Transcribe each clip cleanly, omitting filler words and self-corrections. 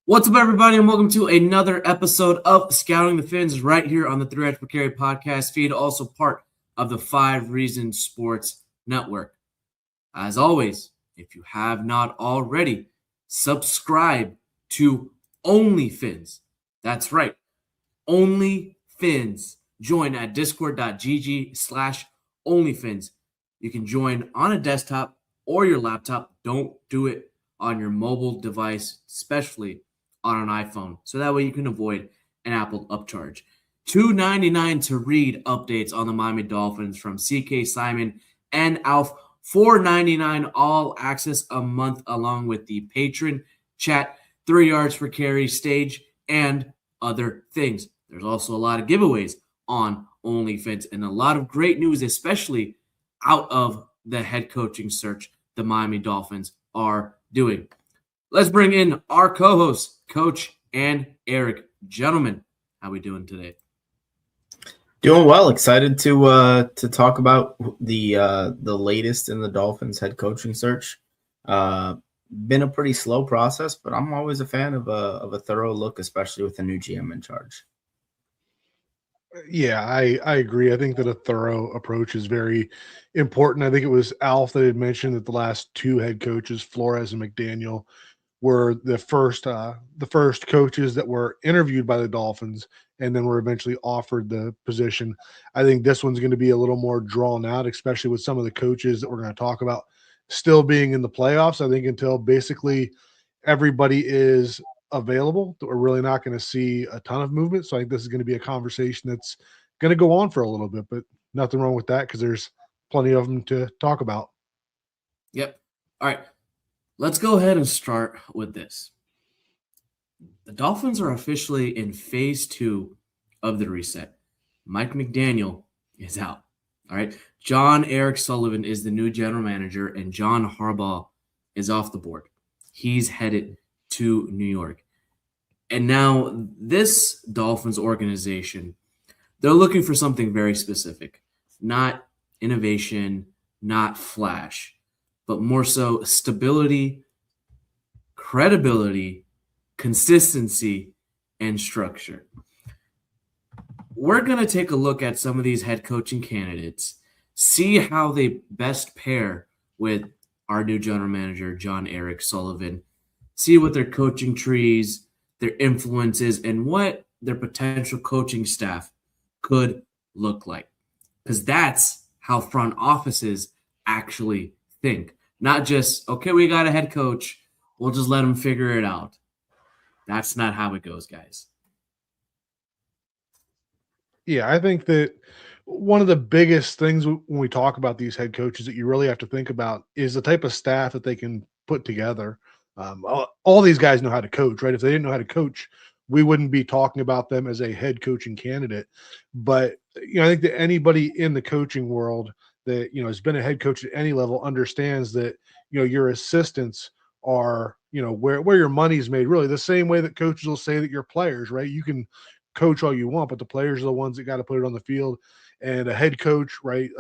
What's up, everybody, and welcome to another episode of Scouting the Fins right here on the 3 Yards Per Carry podcast feed, also part of the 5 Reasons Sports Network. As always, if you have not already, subscribe to OnlyFins. That's right, OnlyFins. Join at discord.gg/OnlyFins. You can join on a desktop or your laptop. Don't do it on your mobile device, especially on an iPhone, so that way you can avoid an Apple upcharge. $2.99 to read updates on the Miami Dolphins from CK Simon and Alf. $4.99 all access a month, along with the patron chat, 3 yards per carry stage, and other things. There's also a lot of giveaways on OnlyFins and a lot of great news, especially out of the head coaching search the Miami Dolphins are doing. Let's bring in our co-hosts, Coach and Eric. Gentlemen, how we doing today? Doing well. Excited to talk about the latest in the Dolphins head coaching search. Been a pretty slow process, but I'm always a fan of a thorough look, especially with the new GM in charge. Yeah, I agree. I think that a thorough approach is very important. I think it was Alf that had mentioned that the last two head coaches, Flores and McDaniel, were the first coaches that were interviewed by the Dolphins and then were eventually offered the position. I think this one's going to be a little more drawn out, especially with some of the coaches that we're going to talk about still being in the playoffs. I think until basically everybody is available, we're really not going to see a ton of movement. So I think this is going to be a conversation that's going to go on for a little bit, but nothing wrong with that because there's plenty of them to talk about. Yep. All right. Let's go ahead and start with this. The Dolphins are officially in phase 2 of the reset. Mike McDaniel is out. All right. John Eric Sullivan is the new general manager, and John Harbaugh is off the board. He's headed to New York. And now this Dolphins organization, they're looking for something very specific. Not innovation, not flash, but more so stability, credibility, consistency, and structure. We're going to take a look at some of these head coaching candidates, see how they best pair with our new general manager, John Eric Sullivan, see what their coaching trees, their influences, and what their potential coaching staff could look like. Because that's how front offices actually think. Not just, okay, we got a head coach, we'll just let him figure it out. That's not how it goes, guys. Yeah, I think that one of the biggest things when we talk about these head coaches that you really have to think about is the type of staff that they can put together. All these guys know how to coach, right? If they didn't know how to coach, we wouldn't be talking about them as a head coaching candidate. But I think that anybody in the coaching world that has been a head coach at any level understands that your assistants are where your money's made. Really, the same way that coaches will say that your players, right? You can coach all you want, but the players are the ones that got to put it on the field. And a head coach, right?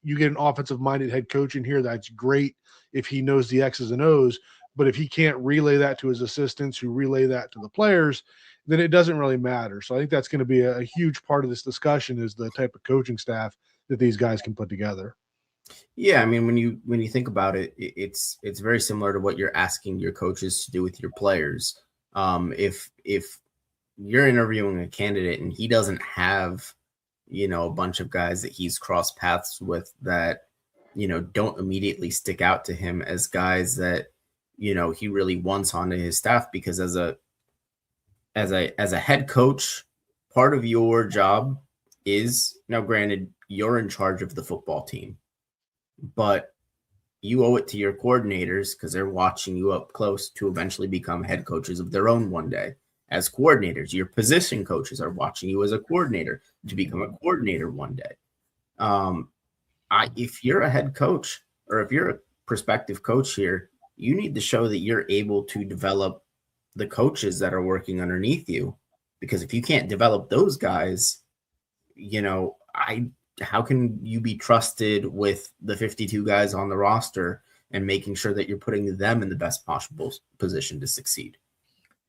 You get an offensive minded head coach in here. That's great if he knows the X's and O's. But if he can't relay that to his assistants who relay that to the players, then it doesn't really matter. So I think that's going to be a huge part of this discussion is the type of coaching staff that these guys can put together. Yeah, I mean, when you think about it, it's very similar to what you're asking your coaches to do with your players. If you're interviewing a candidate and he doesn't have, a bunch of guys that he's crossed paths with that, don't immediately stick out to him as guys that, he really wants onto his staff, because as a head coach, part of your job is, now granted, you're in charge of the football team, but you owe it to your coordinators because they're watching you up close to eventually become head coaches of their own one day. As coordinators, your position coaches are watching you as a coordinator to become a coordinator one day. If you're a head coach or if you're a prospective coach here, you need to show that you're able to develop the coaches that are working underneath you, because if you can't develop those guys, how can you be trusted with the 52 guys on the roster and making sure that you're putting them in the best possible position to succeed?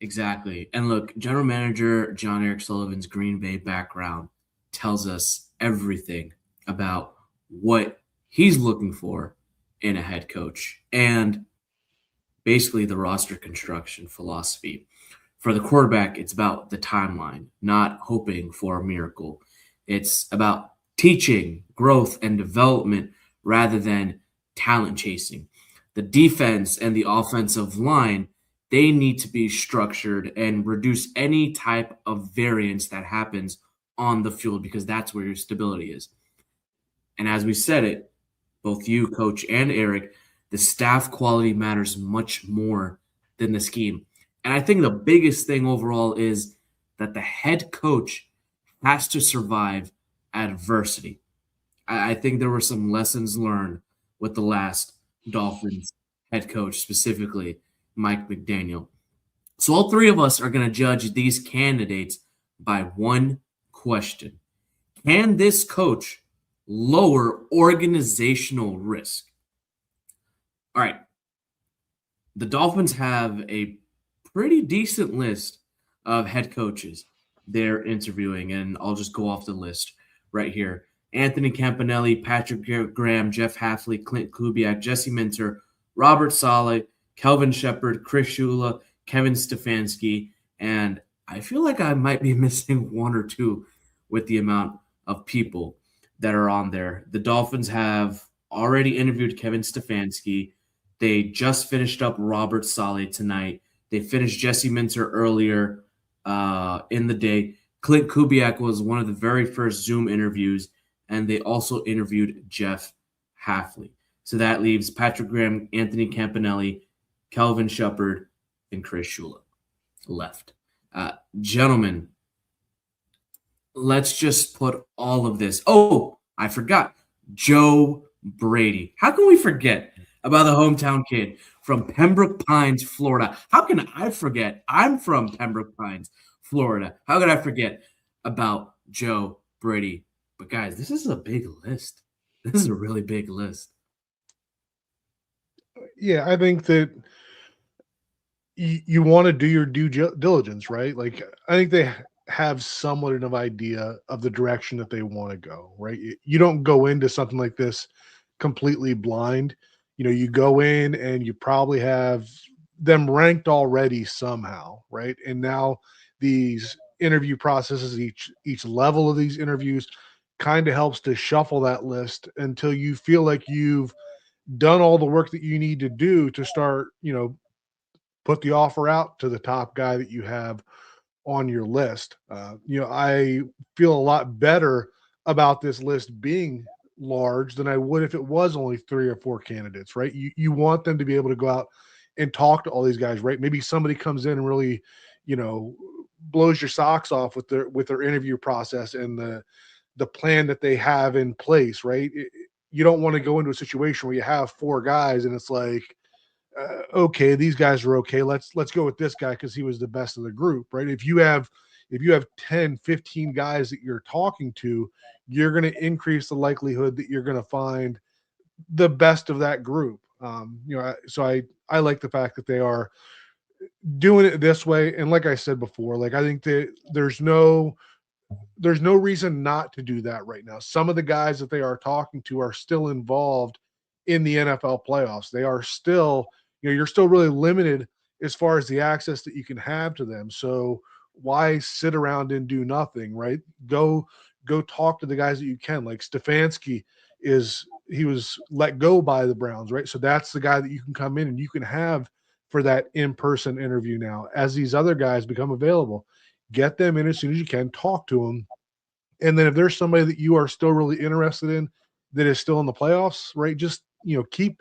Exactly. And look, general manager John Eric Sullivan's Green Bay background tells us everything about what he's looking for in a head coach and basically the roster construction philosophy. For the quarterback, it's about the timeline, not hoping for a miracle. It's about teaching, growth, and development rather than talent chasing. The defense and the offensive line, they need to be structured and reduce any type of variance that happens on the field because that's where your stability is. And as we said it, both you, coach, and Eric, the staff quality matters much more than the scheme. And I think the biggest thing overall is that the head coach has to survive adversity. I think there were some lessons learned with the last Dolphins head coach, specifically Mike McDaniel. So all three of us are going to judge these candidates by one question. Can this coach lower organizational risk? All right. The Dolphins have a pretty decent list of head coaches they're interviewing, and I'll just go off the list right here. Anthony Campanelli, Patrick Graham, Jeff Hafley, Clint Kubiak, Jesse Minter, Robert Saleh, Kelvin Shepard, Chris Shula, Kevin Stefanski, and I feel like I might be missing one or two with the amount of people that are on there. The Dolphins have already interviewed Kevin Stefanski. They just finished up Robert Saleh tonight. They finished Jesse Minter earlier in the day. Clint Kubiak was one of the very first Zoom interviews, and they also interviewed Jeff Hafley. So that leaves Patrick Graham, Anthony Campanelli, Kelvin Shepard, and Chris Shula left. Gentlemen, let's just put all of this. Oh, I forgot. Joe Brady. How can we forget about the hometown kid from Pembroke Pines, Florida? How can I forget? I'm from Pembroke Pines, Florida. How could I forget about Joe Brady? But guys, this is a big list. This is a really big list. Yeah, I think that you want to do your due diligence, right? Like, I think they have somewhat of an idea of the direction that they want to go, right? You don't go into something like this completely blind. You know, you go in and you probably have them ranked already somehow, right? And now these interview processes, each level of these interviews kind of helps to shuffle that list until you feel like you've done all the work that you need to do to start, put the offer out to the top guy that you have on your list. I feel a lot better about this list being large than I would if it was only 3 or 4 candidates, right? You want them to be able to go out and talk to all these guys, right? Maybe somebody comes in and really, blows your socks off with their interview process and the plan that they have in place, right? You don't want to go into a situation where you have 4 guys and it's like, okay, these guys are okay. Let's go with this guy because he was the best of the group, right? If you have 10, 15 guys that you're talking to, you're going to increase the likelihood that you're going to find the best of that group. So I like the fact that they are doing it this way. And like I said before, like I think that there's no reason not to do that right now. Some of the guys that they are talking to are still involved in the NFL playoffs. They are still, you're still really limited as far as the access that you can have to them. So why sit around and do nothing, right? Go talk to the guys that you can. Like Stefanski he was let go by the Browns, right? So that's the guy that you can come in and you can have for that in-person interview now. As these other guys become available, get them in as soon as you can, talk to them. And then if there's somebody that you are still really interested in that is still in the playoffs, right? Just, keep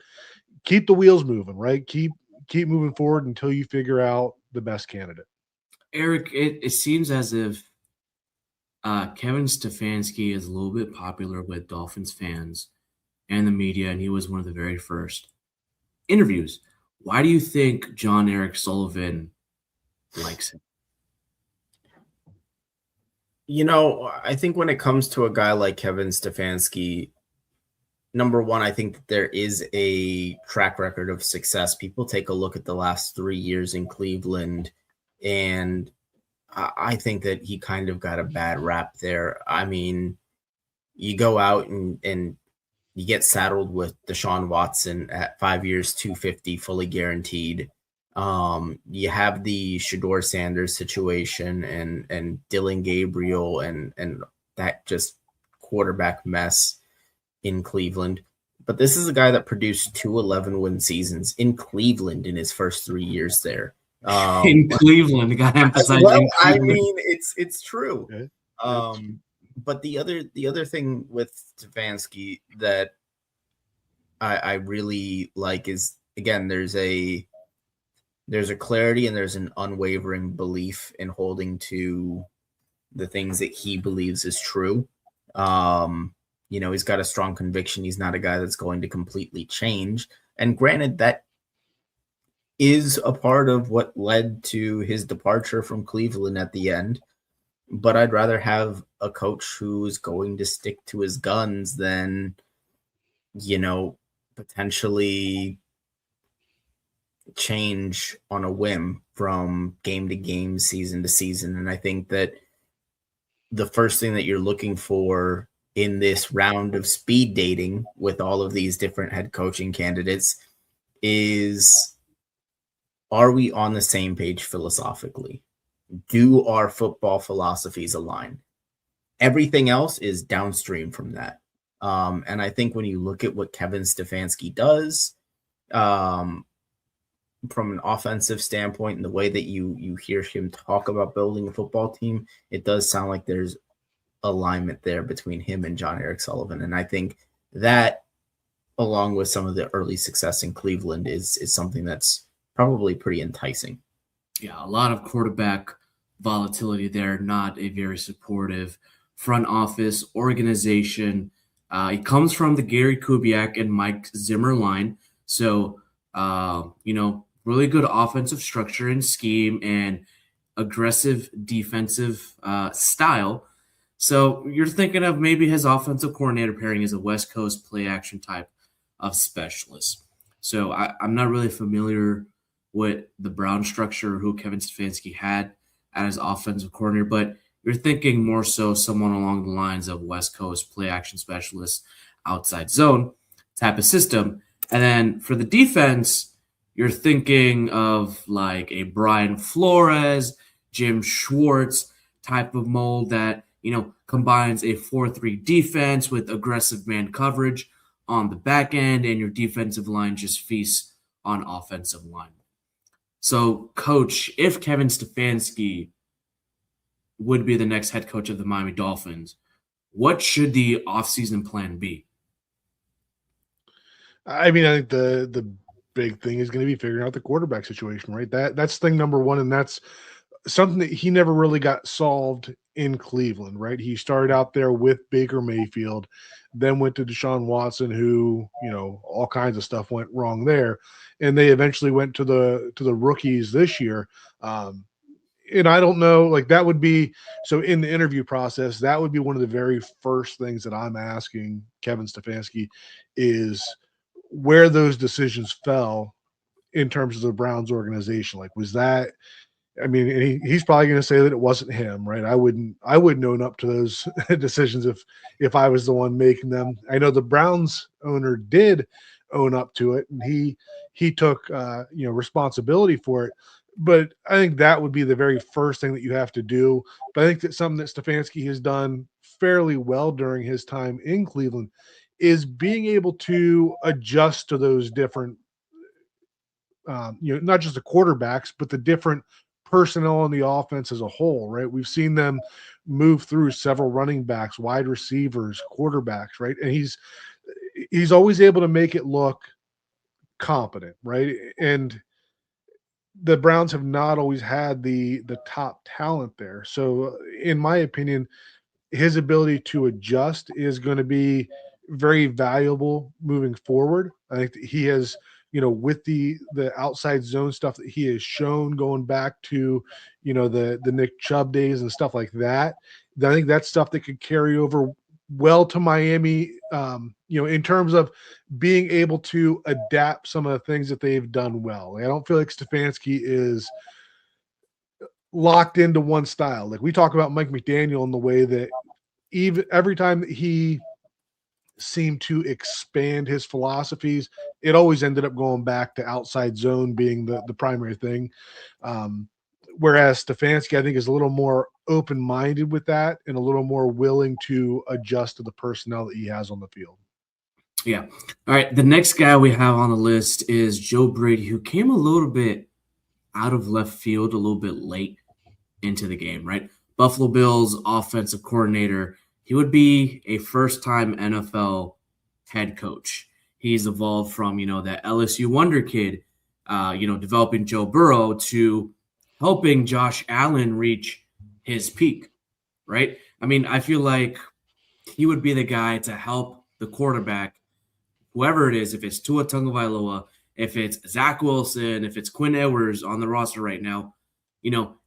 the wheels moving, right? Keep moving forward until you figure out the best candidate. Eric, it seems as if Kevin Stefanski is a little bit popular with Dolphins fans and the media, and he was one of the very first interviews. Why do you think John Eric Sullivan likes him? I think when it comes to a guy like Kevin Stefanski, number one, I think that there is a track record of success. People take a look at the last 3 years in Cleveland, And I think that he kind of got a bad rap there. I mean, you go out and you get saddled with Deshaun Watson at 5 years, 250, fully guaranteed. You have the Shador Sanders situation and Dylan Gabriel and that just quarterback mess in Cleveland. But this is a guy that produced 2 11-win seasons in Cleveland in his first 3 years there. In Cleveland, got to emphasize. Well, in I Cleveland. mean, it's true. But the other thing with Stefanski that I really like is, again, there's a clarity and there's an unwavering belief in holding to the things that he believes is true. He's got a strong conviction. He's not a guy that's going to completely change. And granted, that is a part of what led to his departure from Cleveland at the end. But I'd rather have a coach who is going to stick to his guns than, potentially change on a whim from game to game, season to season. And I think that the first thing that you're looking for in this round of speed dating with all of these different head coaching candidates is, are we on the same page philosophically? Do our football philosophies align? Everything else is downstream from that. And I think when you look at what Kevin Stefanski does, from an offensive standpoint and the way that you hear him talk about building a football team, it does sound like there's alignment there between him and John Eric Sullivan. And I think that, along with some of the early success in Cleveland, is something that's probably pretty enticing. Yeah, a lot of quarterback volatility there, not a very supportive front office organization. He comes from the Gary Kubiak and Mike Zimmer line. So, really good offensive structure and scheme and aggressive defensive style. So you're thinking of maybe his offensive coordinator pairing as a West Coast play action type of specialist. So I'm not really familiar with the Brown structure or who Kevin Stefanski had as offensive coordinator, but you're thinking more so someone along the lines of West Coast play action specialist, outside zone type of system. And then for the defense, you're thinking of like a Brian Flores, Jim Schwartz type of mold that, combines a 4-3 defense with aggressive man coverage on the back end, and your defensive line just feasts on offensive line. So, Coach, if Kevin Stefanski would be the next head coach of the Miami Dolphins, what should the offseason plan be? I mean, I think the big thing is going to be figuring out the quarterback situation, right? That's thing number one, and that's something that he never really got solved in Cleveland, right? He started out there with Baker Mayfield, then went to Deshaun Watson, who, all kinds of stuff went wrong there, and they eventually went to the rookies this year. And I don't know, like that would be so in the interview process, that would be one of the very first things that I'm asking Kevin Stefanski is where those decisions fell in terms of the Browns organization. Like, was that, I mean, he's probably going to say that it wasn't him, right? I wouldn't own up to those decisions if I was the one making them. I know the Browns owner did own up to it, and he took responsibility for it. But I think that would be the very first thing that you have to do. But I think that's something that Stefanski has done fairly well during his time in Cleveland is being able to adjust to those different, not just the quarterbacks, but the different personnel on the offense as a whole, right? We've seen them move through several running backs, wide receivers, quarterbacks, right? And he's always able to make it look competent, right? And the Browns have not always had the top talent there. So in my opinion, his ability to adjust is going to be very valuable moving forward. I think that he has, with the outside zone stuff that he has shown going back to, the Nick Chubb days and stuff like that. I think that's stuff that could carry over well to Miami, in terms of being able to adapt some of the things that they've done well. I don't feel like Stefanski is locked into one style. Like we talk about Mike McDaniel in the way that even every time that he seemed to expand his philosophies, it always ended up going back to outside zone being the primary thing. Um, whereas Stefanski, I think, is a little more open minded with that and a little more willing to adjust to the personnel that he has on the field. Yeah. All right. The next guy we have on the list is Joe Brady, who came a little bit out of left field, a little bit late into the game, right? Buffalo Bills offensive coordinator. He would be a first-time NFL head coach. He's evolved from, that LSU wonder kid, developing Joe Burrow to helping Josh Allen reach his peak, right? I mean, I feel like he would be the guy to help the quarterback, whoever it is, if it's Tua Tagovailoa, if it's Zach Wilson, if it's Quinn Ewers on the roster right now,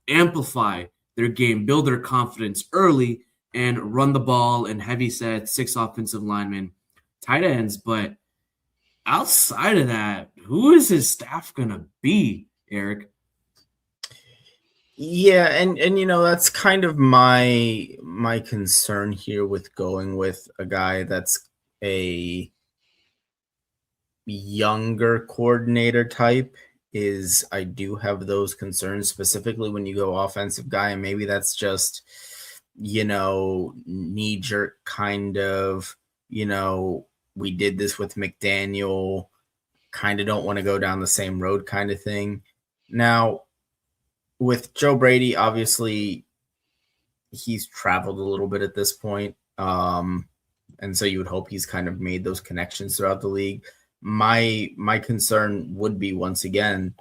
amplify their game, build their confidence early, and run the ball in heavy sets, 6 offensive linemen, tight ends. But outside of that, who is his staff going to be, Eric? Yeah, and that's kind of my concern here with going with a guy that's a younger coordinator type. Is I do have those concerns, specifically when you go offensive guy, and maybe that's just knee jerk kind of, we did this with McDaniel, kind of don't want to go down the same road kind of thing. Now, with Joe Brady, obviously, he's traveled a little bit at this point. And so you would hope he's kind of made those connections throughout the league. My concern would be, once again,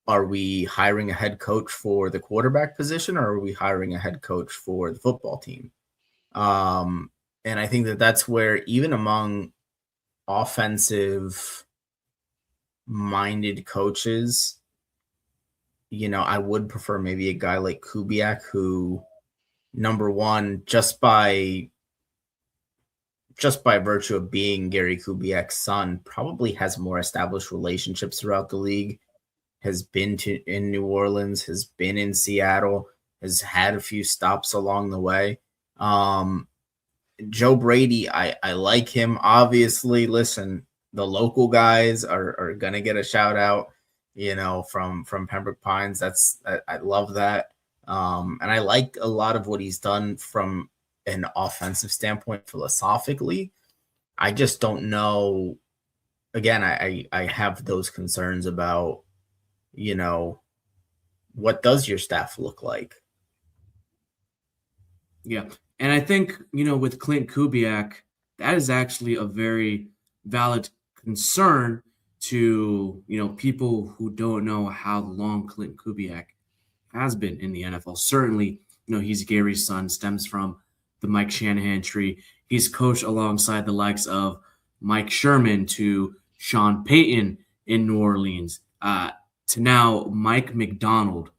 are we hiring a head coach for the quarterback position, or are we hiring a head coach for the football team? And I think that's where, even among offensive-minded coaches, I would prefer maybe a guy like Kubiak, who, number one, just by virtue of being Gary Kubiak's son, probably has more established relationships throughout the league, has been in New Orleans, has been in Seattle, has had a few stops along the way. Joe Brady, I like him. Obviously, listen, the local guys are going to get a shout out, from Pembroke Pines. I love that. And I like a lot of what he's done from an offensive standpoint philosophically. I just don't know. Again, I have those concerns about, what does your staff look like? Yeah. And I think, with Clint Kubiak, that is actually a very valid concern to, people who don't know how long Clint Kubiak has been in the NFL. Certainly, he's Gary's son, stems from the Mike Shanahan tree. He's coached alongside the likes of Mike Sherman to Sean Payton in New Orleans, to now Mike McDonald.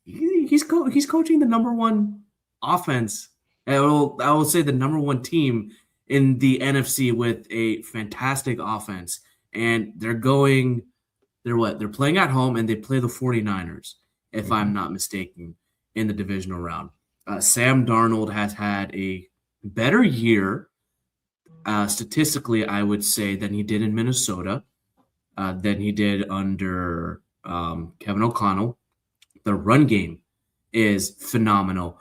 He's coaching the number one offense. I will say the number one team in the NFC with a fantastic offense. And they're playing at home, and they play the 49ers, if I'm not mistaken, in the divisional round. Sam Darnold has had a better year, statistically, I would say, than he did in Minnesota, than he did under Kevin O'Connell. The run game is phenomenal.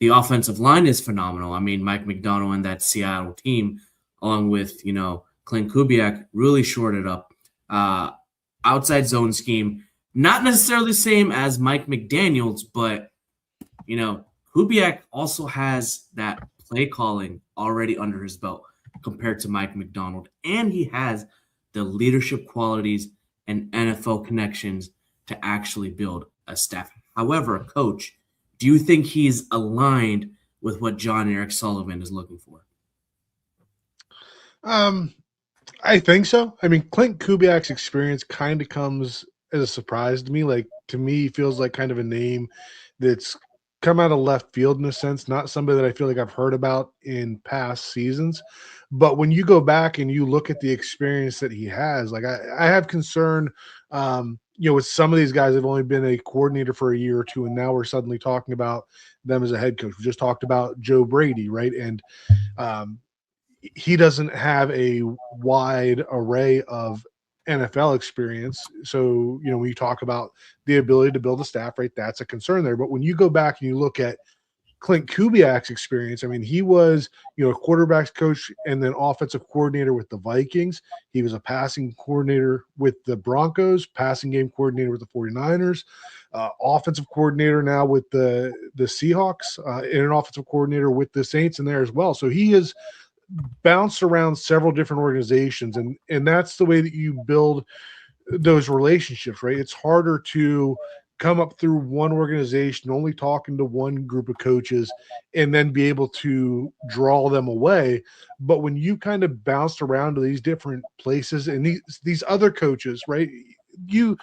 The offensive line is phenomenal. I mean, Mike McDonald and that Seattle team, along with, Clint Kubiak, really shored it up. Outside zone scheme, not necessarily the same as Mike McDaniel's, but, Kubiak also has that play calling already under his belt compared to Mike McDonald. And he has the leadership qualities and NFL connections to actually build a staff. However, a coach, do you think he's aligned with what John Eric Sullivan is looking for? I think so. I mean, Clint Kubiak's experience kind of comes as a surprise to me. Like, to me, he feels like kind of a name that's come out of left field in a sense, not somebody that I feel like I've heard about in past seasons. But when you go back and you look at the experience that he has, like I have concern with some of these guys have only been a coordinator for a year or two, and now we're suddenly talking about them as a head coach. We just talked about Joe Brady, right? And um, he doesn't have a wide array of NFL experience. So, when you talk about the ability to build a staff, right, that's a concern there. But when you go back and you look at Clint Kubiak's experience, I mean, he was, a quarterbacks coach and then offensive coordinator with the Vikings. He was a passing coordinator with the Broncos, passing game coordinator with the 49ers, offensive coordinator now with the Seahawks, and an offensive coordinator with the Saints in there as well. So he has bounced around several different organizations, and that's the way that you build those relationships, right? It's harder to come up through one organization, only talking to one group of coaches, and then be able to draw them away. But when you kind of bounce around to these different places and these other coaches, right? You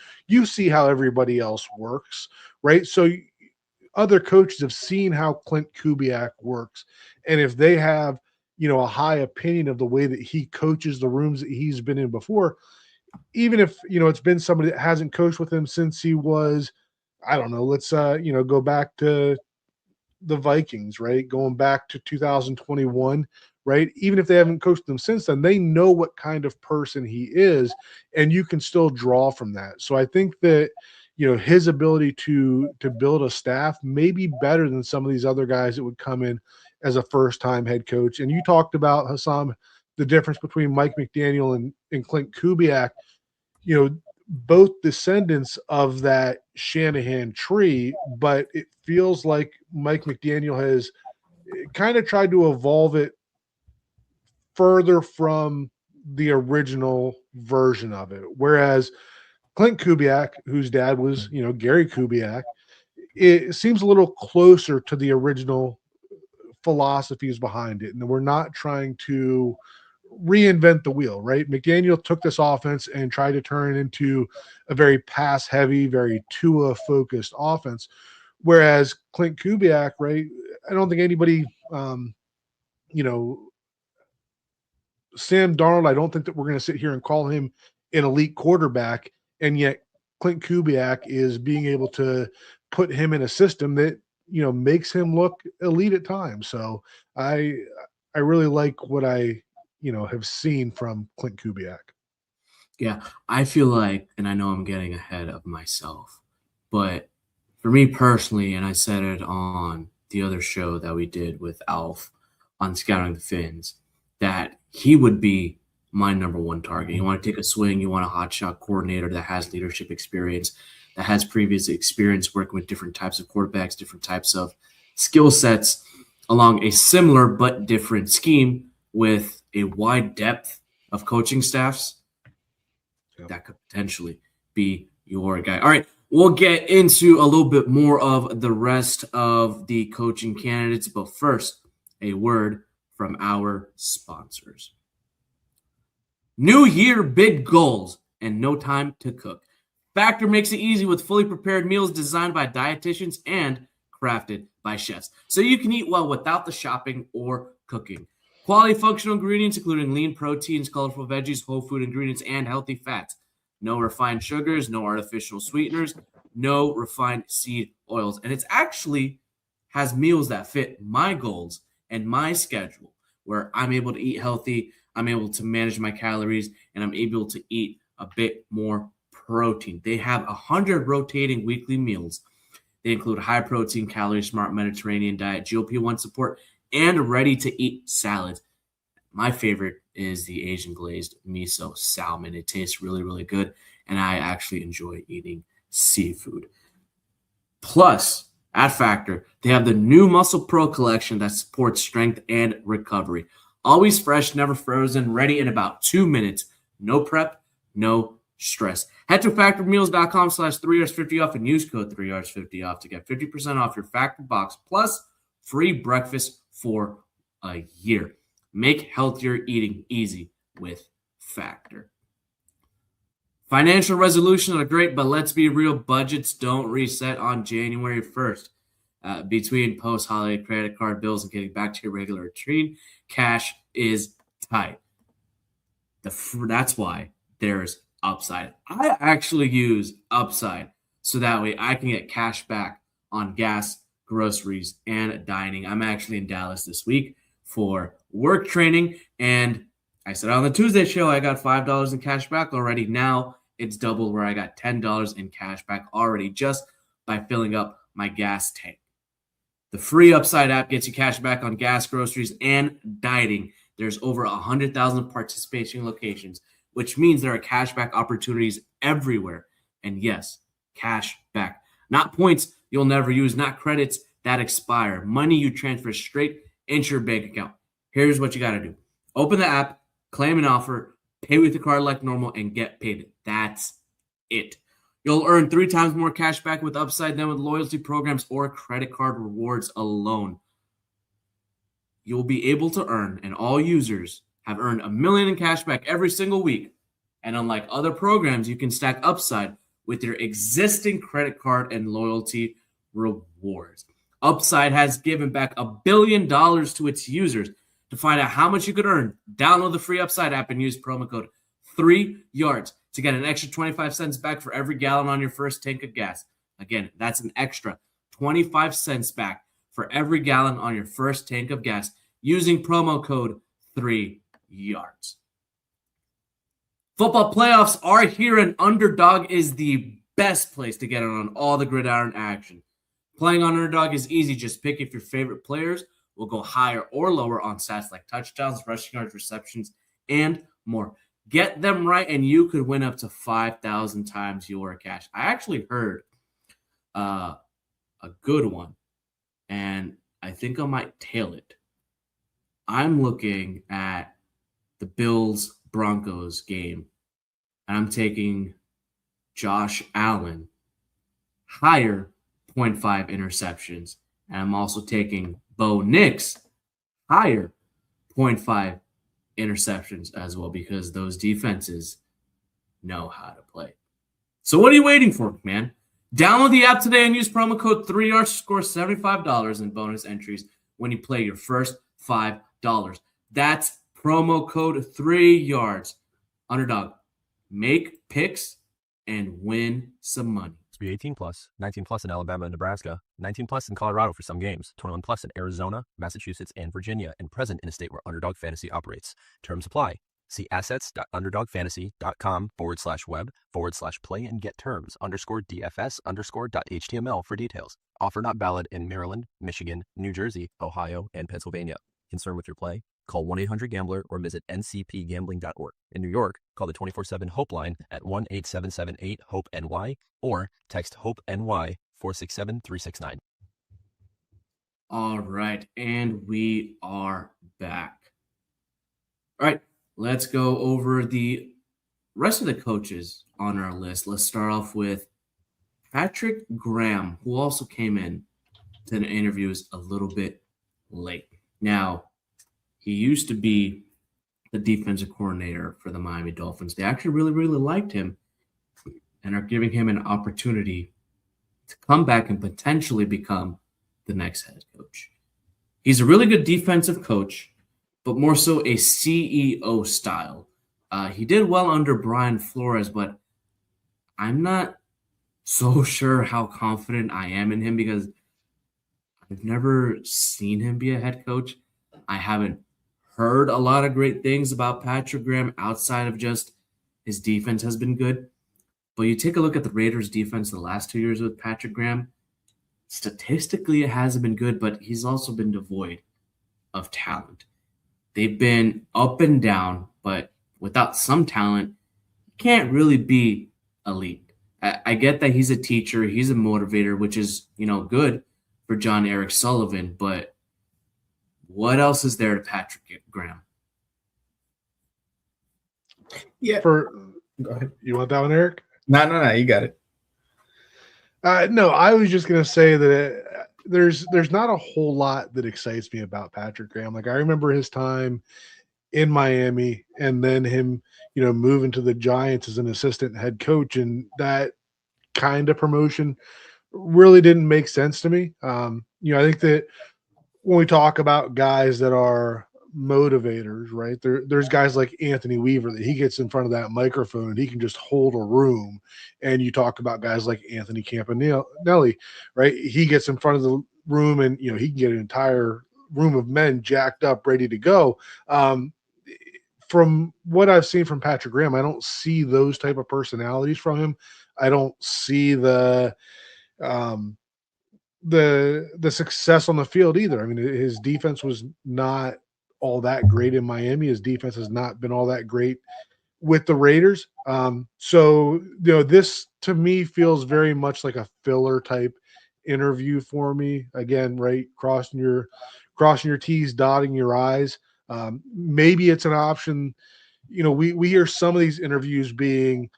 see how everybody else works, right? So other coaches have seen how Clint Kubiak works, and if they have a high opinion of the way that he coaches the rooms that he's been in before, even if it's been somebody that hasn't coached with him since he was, I don't know, let's go back to the Vikings, right? Going back to 2021, right? Even if they haven't coached them since then, they know what kind of person he is, and you can still draw from that. So I think that his ability to build a staff may be better than some of these other guys that would come in as a first-time head coach. And you talked about, Hassam, the difference between Mike McDaniel and Clint Kubiak, both descendants of that Shanahan tree, but it feels like Mike McDaniel has kind of tried to evolve it further from the original version of it. Whereas Clint Kubiak, whose dad was, Gary Kubiak, it seems a little closer to the original philosophies behind it. And we're not trying to reinvent the wheel, right? McDaniel took this offense and tried to turn it into a very pass heavy, very Tua focused offense. Whereas Clint Kubiak, right? I don't think anybody, Sam Darnold, I don't think that we're going to sit here and call him an elite quarterback. And yet Clint Kubiak is being able to put him in a system that, makes him look elite at times. So I really like what I, have seen from Clint Kubiak. Yeah, I feel like, and I know I'm getting ahead of myself, but for me personally, and I said it on the other show that we did with Alf on Scouting the Fins, that he would be my number one target. You want to take a swing, you want a hotshot coordinator that has leadership experience, that has previous experience working with different types of quarterbacks, different types of skill sets along a similar but different scheme with a wide depth of coaching staffs. Yep. That could potentially be your guy. All right, we'll get into a little bit more of the rest of the coaching candidates, but first, a word from our sponsors. New year, big goals, and no time to cook. Factor makes it easy with fully prepared meals designed by dietitians and crafted by chefs, so you can eat well without the shopping or cooking. Quality functional ingredients, including lean proteins, colorful veggies, whole food ingredients, and healthy fats. No refined sugars, no artificial sweeteners, no refined seed oils. And it's actually has meals that fit my goals and my schedule, where I'm able to eat healthy, I'm able to manage my calories, and I'm able to eat a bit more protein. They have 100 rotating weekly meals. They include high protein, calorie smart Mediterranean diet, GLP-1 support, and ready-to-eat salads. My favorite is the Asian glazed miso salmon. It tastes really, really good, and I actually enjoy eating seafood. Plus, at Factor, they have the new Muscle Pro collection that supports strength and recovery. Always fresh, never frozen, ready in about 2 minutes. No prep, no stress. Head to factormeals.com/3hours50off and use code 3hours50off to get 50% off your Factor box plus free breakfast for a year. Make healthier eating easy with Factor. Financial resolutions are great, but let's be real, budgets don't reset on January 1st. Between post-holiday credit card bills and getting back to your regular routine, cash is tight. That's why there's Upside. I actually use Upside so that way I can get cash back on gas, groceries, and dining. I'm actually in Dallas this week for work training, and I said on the Tuesday show I got $5 in cash back already. Now it's double, where I got $10 in cash back already just by filling up my gas tank. The free Upside app gets you cash back on gas, groceries, and dining. There's over 100,000 participation locations, which means there are cashback opportunities everywhere. And yes, cash back. Not points you'll never use, not credits that expire. Money you transfer straight into your bank account. Here's what you got to do. Open the app, claim an offer, pay with your card like normal, and get paid. That's it. You'll earn 3 times more cash back with Upside than with loyalty programs or credit card rewards alone. You'll be able to earn, and all users have earned $1 million in cash back every single week. And unlike other programs, you can stack Upside with your existing credit card and loyalty rewards. Upside has given back $1 billion to its users. To find out how much you could earn, download the free Upside app and use promo code 3YARDS to get an extra 25 cents back for every gallon on your first tank of gas. Again, that's an extra 25 cents back for every gallon on your first tank of gas using promo code 3YARDS. Football playoffs are here, and Underdog is the best place to get in on all the gridiron action. Playing on Underdog is easy. Just pick if your favorite players will go higher or lower on stats like touchdowns, rushing yards, receptions, and more. Get them right, and you could win up to 5,000 times your cash. I actually heard a good one, and I think I might tail it. I'm looking at the Bills-Broncos game, and I'm taking Josh Allen higher 0.5 interceptions, and I'm also taking Bo Nix higher 0.5 interceptions as well, because those defenses know how to play. So what are you waiting for, man? Download the app today and use promo code 3YARDS to score $75 in bonus entries when you play your first $5. That's promo code 3YARDS. Underdog, make picks and win some money. Be 18 plus, 19 plus in Alabama and Nebraska, 19 plus in Colorado for some games, 21 plus in Arizona, Massachusetts, and Virginia, and present in a state where Underdog Fantasy operates. Terms apply. See assets.underdogfantasy.com/web/play and get terms _DFS_.html for details. Offer not valid in Maryland, Michigan, New Jersey, Ohio, and Pennsylvania. Concerned with your play? Call 1-800-GAMBLER or visit ncpgambling.org. In New York, call the 24/7 Hope line at 1-877-8-HOPE-NY or text HOPE-NY 467-369. All right, and we are back. All right, let's go over the rest of the coaches on our list. Let's start off with Patrick Graham, who also came in to the interviews a little bit late. Now, he used to be the defensive coordinator for the Miami Dolphins. They actually really, really liked him and are giving him an opportunity to come back and potentially become the next head coach. He's a really good defensive coach, but more so a CEO style. He did well under Brian Flores, but I'm not so sure how confident I am in him because I've never seen him be a head coach. I haven't heard a lot of great things about Patrick Graham outside of just his defense has been good. But you take a look at the Raiders' defense the last 2 years with Patrick Graham, statistically it hasn't been good, but he's also been devoid of talent. They've been up and down, but without some talent, you can't really be elite. I get that he's a teacher, he's a motivator, which is, good for John Eric Sullivan, but what else is there to Patrick Graham? Yeah. Go ahead. You want that one, Eric? No, you got it. No, I was just going to say that there's not a whole lot that excites me about Patrick Graham. Like, I remember his time in Miami and then him, moving to the Giants as an assistant head coach, and that kind of promotion really didn't make sense to me. I think that when we talk about guys that are motivators, right? There's guys like Anthony Weaver that he gets in front of that microphone and he can just hold a room. And you talk about guys like Anthony Campanelli, right? He gets in front of the room and he can get an entire room of men jacked up, ready to go. From what I've seen from Patrick Graham, I don't see those type of personalities from him. I don't see the success on the field either. I mean, his defense was not all that great in Miami. His defense has not been all that great with the Raiders. So this to me feels very much like a filler type interview for me. Again, right, crossing your T's, dotting your I's. Maybe it's an option. We hear some of these interviews being,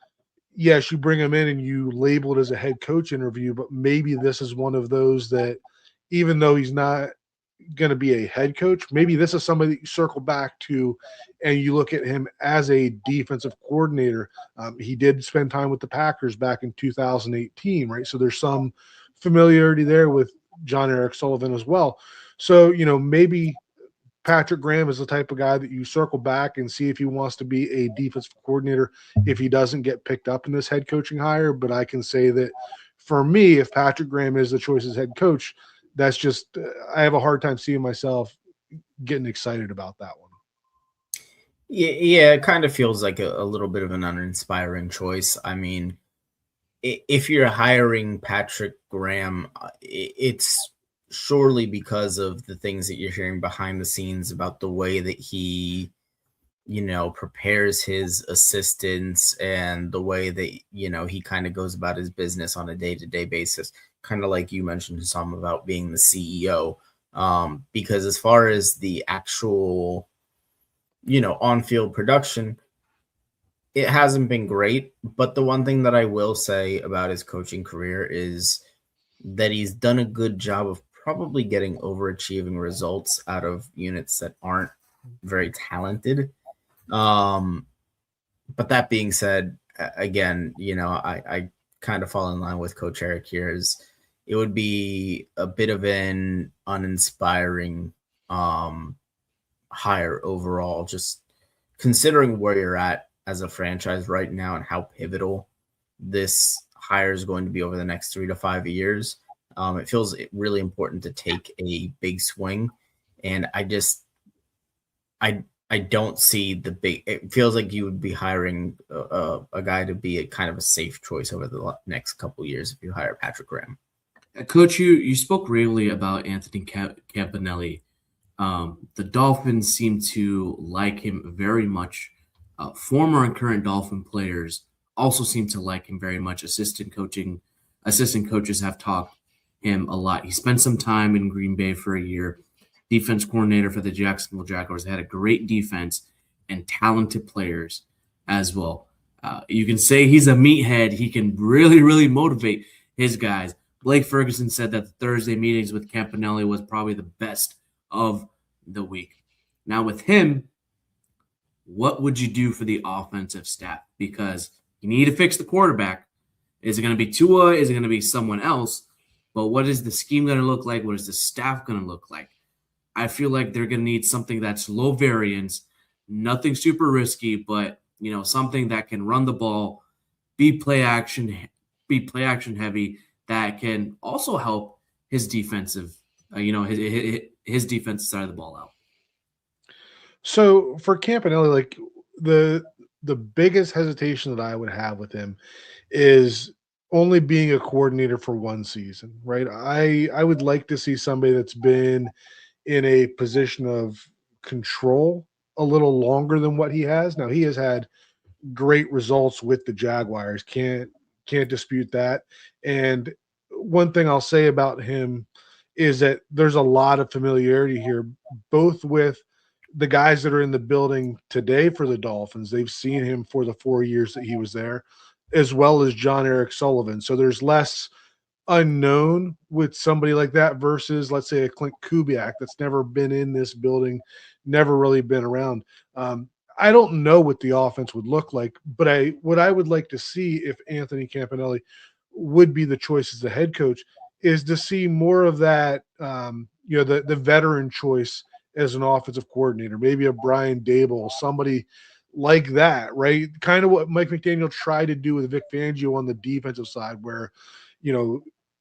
yes, you bring him in and you label it as a head coach interview, but maybe this is one of those that, even though he's not going to be a head coach, maybe this is somebody that you circle back to and you look at him as a defensive coordinator. He did spend time with the Packers back in 2018, right? So there's some familiarity there with John Eric Sullivan as well. So, maybe Patrick Graham is the type of guy that you circle back and see if he wants to be a defensive coordinator if he doesn't get picked up in this head coaching hire. But I can say that for me, if Patrick Graham is the choice as head coach, that's just I have a hard time seeing myself getting excited about that one. Yeah, it kind of feels like a little bit of an uninspiring choice. I mean, if you're hiring Patrick Graham, it's surely because of the things that you're hearing behind the scenes about the way that he, prepares his assistants and the way that, he kind of goes about his business on a day-to-day basis, kind of like you mentioned some about being the CEO. Because as far as the actual, on-field production, it hasn't been great. But the one thing that I will say about his coaching career is that he's done a good job of probably getting overachieving results out of units that aren't very talented. But that being said, again, I kind of fall in line with Coach Eric here. Is it would be a bit of an uninspiring hire overall, just considering where you're at as a franchise right now and how pivotal this hire is going to be over the next 3 to 5 years. It feels really important to take a big swing, and I don't see the big. It feels like you would be hiring a guy to be a kind of a safe choice over the next couple of years if you hire Patrick Graham. Coach, you spoke rarely about Anthony Campanelli. The Dolphins seem to like him very much. Former and current Dolphin players also seem to like him very much. Assistant coaches have talked him a lot. He spent some time in Green Bay for a year, defense coordinator for the Jacksonville Jaguars. They had a great defense and talented players as well. You can say he's a meathead. He can really, really motivate his guys. Blake Ferguson said that the Thursday meetings with Campanelli was probably the best of the week. Now with him, what would you do for the offensive staff? Because you need to fix the quarterback. Is it going to be Tua? Is it going to be someone else? But what is the scheme going to look like? What is the staff going to look like? I feel like they're going to need something that's low variance, nothing super risky, but something that can run the ball, be play action heavy, that can also help his defensive, his defensive side of the ball out. So for Campanelli, like the biggest hesitation that I would have with him is only being a coordinator for one season, right? I would like to see somebody that's been in a position of control a little longer than what he has. Now he has had great results with the Jaguars. Can't dispute that. And one thing I'll say about him is that there's a lot of familiarity here, both with the guys that are in the building today for the Dolphins. They've seen him for the 4 years that he was there, as well as John Eric Sullivan. So there's less unknown with somebody like that versus, let's say, a Clint Kubiak that's never been in this building, never really been around. I don't know what the offense would look like, but what I would like to see if Anthony Campanelli would be the choice as the head coach is to see more of that, the veteran choice as an offensive coordinator, maybe a Brian Dable, somebody like that, right? Kind of what Mike McDaniel tried to do with Vic Fangio on the defensive side, where,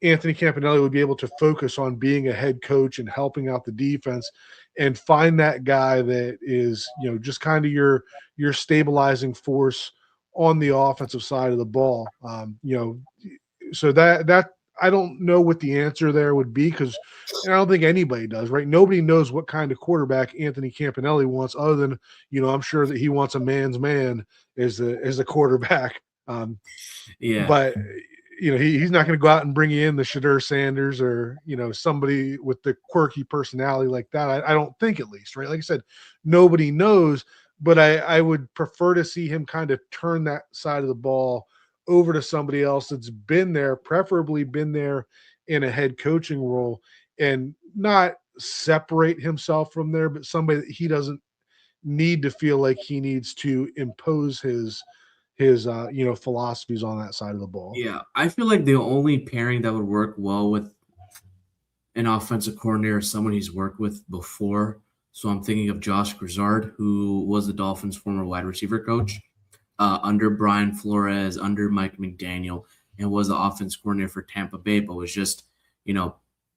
Anthony Campanelli would be able to focus on being a head coach and helping out the defense and find that guy that is, just kind of your stabilizing force on the offensive side of the ball. So that I don't know what the answer there would be, because I don't think anybody does, right? Nobody knows what kind of quarterback Anthony Campanelli wants, other than, I'm sure that he wants a man's man as the quarterback. Yeah. But he's not going to go out and bring in the Shadur Sanders or somebody with the quirky personality like that. I don't think, at least, right? Like I said, nobody knows, but I would prefer to see him kind of turn that side of the ball over to somebody else that's been there, preferably been there in a head coaching role, and not separate himself from there, but somebody that he doesn't need to feel like he needs to impose his philosophies on that side of the ball. Yeah, I feel like the only pairing that would work well with an offensive coordinator is someone he's worked with before. So I'm thinking of Josh Grizzard, who was the Dolphins' former wide receiver coach under Brian Flores, under Mike McDaniel, and was the offense coordinator for Tampa Bay, but was just,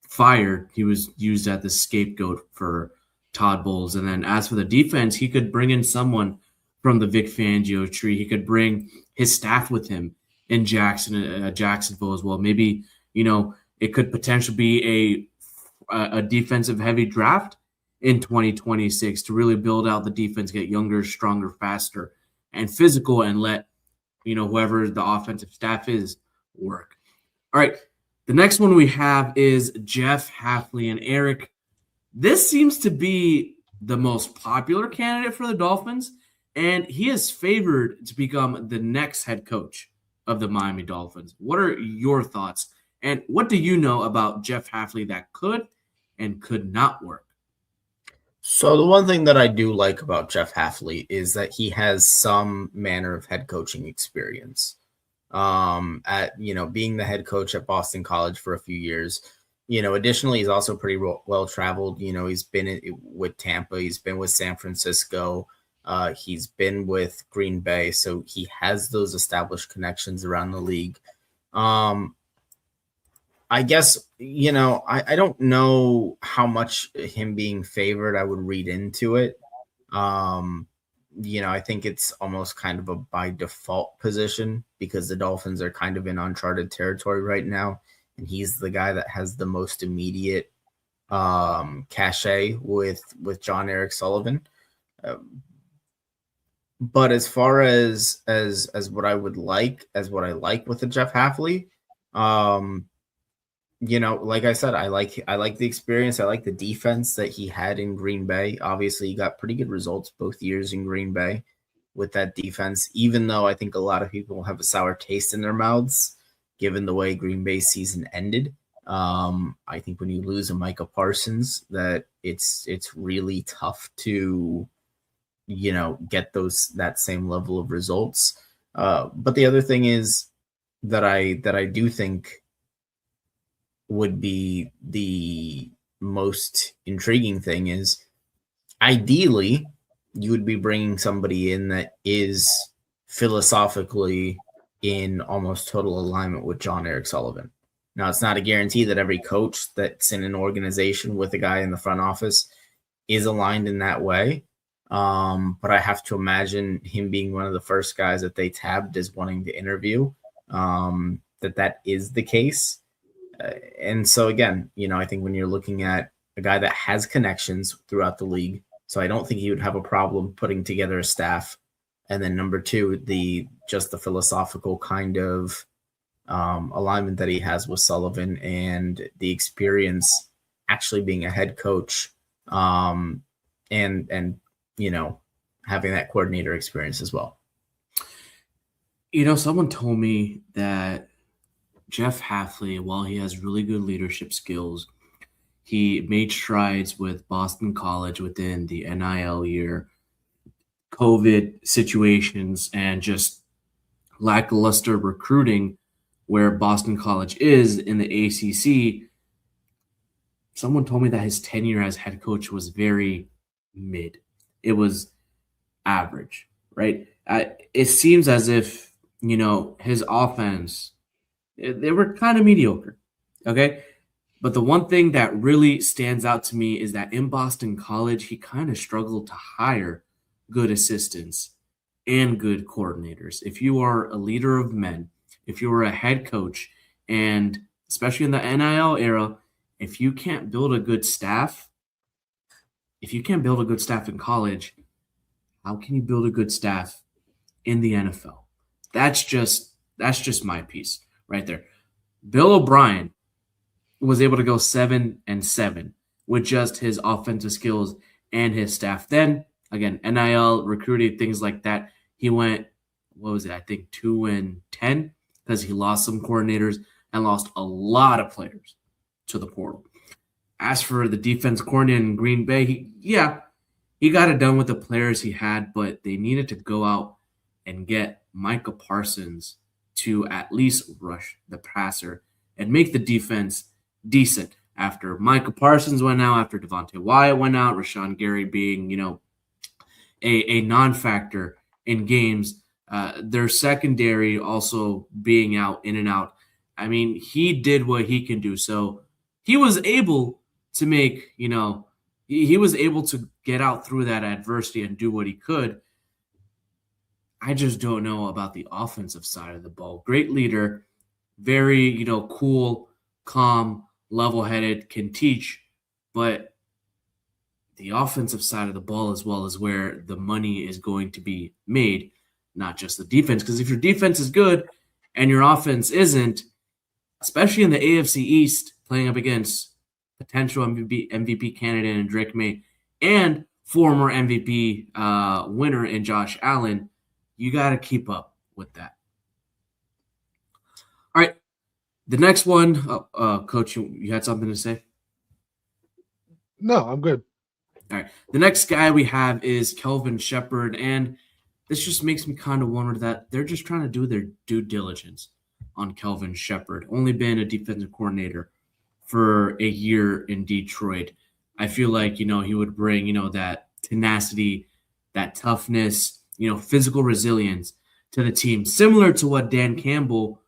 fired. He was used as the scapegoat for Todd Bowles. And then as for the defense, he could bring in someone from the Vic Fangio tree. He could bring his staff with him in Jacksonville as well. Maybe, it could potentially be a defensive heavy draft in 2026 to really build out the defense, get younger, stronger, faster, and physical, and let, whoever the offensive staff is work. All right. The next one we have is Jeff Hafley. And Eric, this seems to be the most popular candidate for the Dolphins, and he is favored to become the next head coach of the Miami Dolphins. What are your thoughts? And what do you know about Jeff Hafley that could and could not work? So the one thing that I do like about Jeff Hafley is that he has some manner of head coaching experience. Being the head coach at Boston College for a few years. Additionally, he's also pretty well traveled. He's been with Tampa, he's been with San Francisco, he's been with Green Bay, so he has those established connections around the league. I guess, I don't know how much him being favored I would read into it. I think it's almost kind of a by default position, because the Dolphins are kind of in uncharted territory right now, and he's the guy that has the most immediate cachet with John Eric Sullivan. But as far as what I would like, what I like with the Jeff Hafley, like I said, I like the experience. I like the defense that he had in Green Bay. Obviously, he got pretty good results both years in Green Bay with that defense, even though I think a lot of people have a sour taste in their mouths given the way Green Bay's season ended. I think when you lose a Micah Parsons, that it's really tough to, get that same level of results. But the other thing is that I do think would be the most intriguing thing is, ideally, you would be bringing somebody in that is philosophically in almost total alignment with John Eric Sullivan. Now, it's not a guarantee that every coach that's in an organization with a guy in the front office is aligned in that way. But I have to imagine him being one of the first guys that they tabbed as wanting to interview, that is the case. And so, again, I think when you're looking at a guy that has connections throughout the league, so I don't think he would have a problem putting together a staff. And then number two, the philosophical kind of alignment that he has with Sullivan, and the experience actually being a head coach, and having that coordinator experience as well. Someone told me that Jeff Hafley, while he has really good leadership skills, he made strides with Boston College within the NIL year, COVID situations, and just lackluster recruiting where Boston College is in the ACC. someone told me that his tenure as head coach was very mid. It was average, right? It seems as if, his offense, they were kind of mediocre. Okay. But the one thing that really stands out to me is that in Boston College, he kind of struggled to hire good assistants and good coordinators. If you are a leader of men, if you are a head coach, and especially in the NIL era, if you can't build a good staff, if you can't build a good staff in college, how can you build a good staff in the NFL? That's just my piece right there. Bill O'Brien was able to go 7-7 with just his offensive skills and his staff. Then again, NIL recruiting, things like that. He went, what was it? I think 2-10 because he lost some coordinators and lost a lot of players to the portal. As for the defense coordinator in Green Bay, he got it done with the players he had, but they needed to go out and get Micah Parsons to at least rush the passer and make the defense decent. After Micah Parsons went out, after Devontae Wyatt went out, Rashawn Gary being, a non-factor in games, their secondary also being out, in and out. I mean, he did what he can do. So he was able to make, he was able to get out through that adversity and do what he could. I just don't know about the offensive side of the ball. Great leader, very, cool, calm, level-headed, can teach, but the offensive side of the ball as well is where the money is going to be made, not just the defense. Because if your defense is good and your offense isn't, especially in the AFC East, playing up against potential MVP candidate in Drake May and former MVP winner in Josh Allen, you got to keep up with that. All right. The next one, Coach, you had something to say? No, I'm good. All right. The next guy we have is Kelvin Shepherd, and this just makes me kind of wonder that they're just trying to do their due diligence on Kelvin Shepherd. Only been a defensive coordinator for a year in Detroit. I feel like, he would bring, that tenacity, that toughness, physical resilience to the team, similar to what Dan Campbell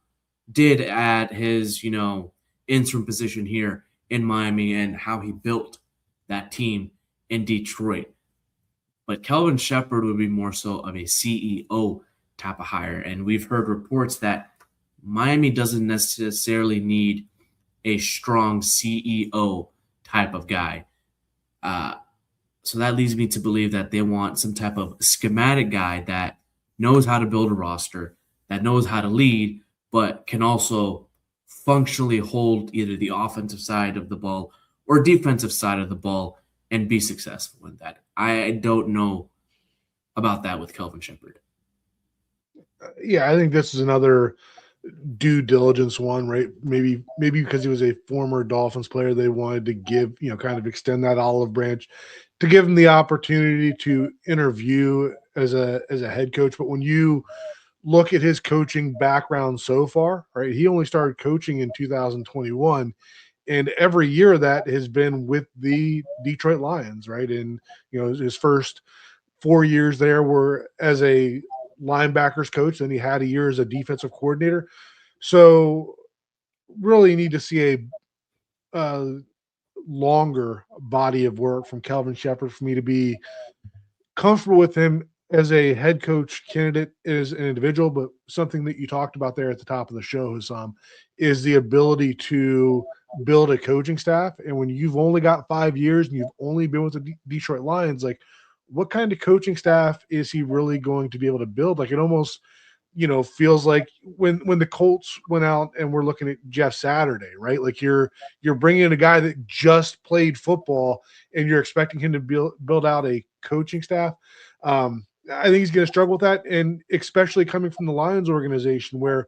did at his, interim position here in Miami and how he built that team in Detroit. But Kelvin Shepherd would be more so of a CEO type of hire. And we've heard reports that Miami doesn't necessarily need a strong CEO type of guy. So that leads me to believe that they want some type of schematic guy that knows how to build a roster, that knows how to lead, but can also functionally hold either the offensive side of the ball or defensive side of the ball and be successful in that. I don't know about that with Kelvin Shepherd. Yeah, I think this is another due diligence one, right? Maybe because he was a former Dolphins player, they wanted to give, kind of extend that olive branch to give him the opportunity to interview as a head coach. But when you look at his coaching background so far, right, he only started coaching in 2021. And every year of that has been with the Detroit Lions, right? And, his first 4 years there were as a linebackers coach. Then he had a year as a defensive coordinator. So really need to see a longer body of work from Kelvin Shepherd for me to be comfortable with him as a head coach candidate as an individual. But something that you talked about there at the top of the show is the ability to build a coaching staff. And when you've only got 5 years and you've only been with the Detroit Lions, like, what kind of coaching staff is he really going to be able to build? Like, it almost, feels like when the Colts went out and we're looking at Jeff Saturday, right? Like you're bringing in a guy that just played football and you're expecting him to build out a coaching staff. I think he's going to struggle with that. And especially coming from the Lions organization, where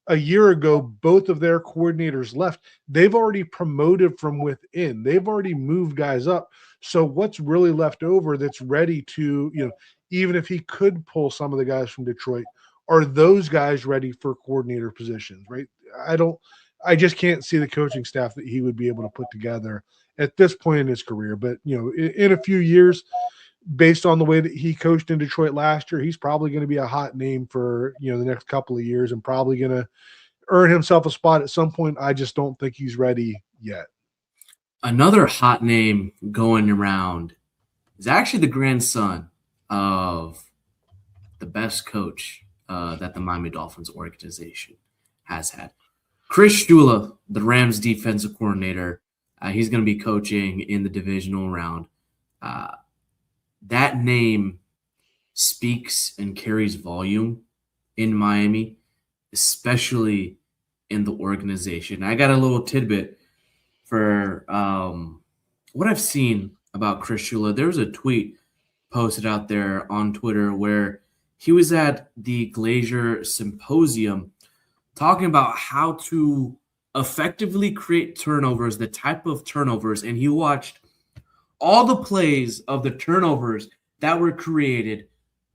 a year ago, both of their coordinators left. They've already promoted from within. They've already moved guys up. So what's really left over that's ready to, even if he could pull some of the guys from Detroit, are those guys ready for coordinator positions, right? I don't I just can't see the coaching staff that he would be able to put together at this point in his career. But, in a few years, based on the way that he coached in Detroit last year, he's probably going to be a hot name for, the next couple of years and probably going to earn himself a spot at some point. I just don't think he's ready yet. Another hot name going around is actually the grandson of the best coach that the Miami Dolphins organization has had. Chris Shula, the Rams defensive coordinator, he's going to be coaching in the divisional round. That name speaks and carries volume in Miami, especially in the organization. I got a little tidbit for what I've seen about Chris Shula. There was a tweet posted out there on Twitter where he was at the Glazier Symposium talking about how to effectively create turnovers, the type of turnovers, and he watched all the plays of the turnovers that were created,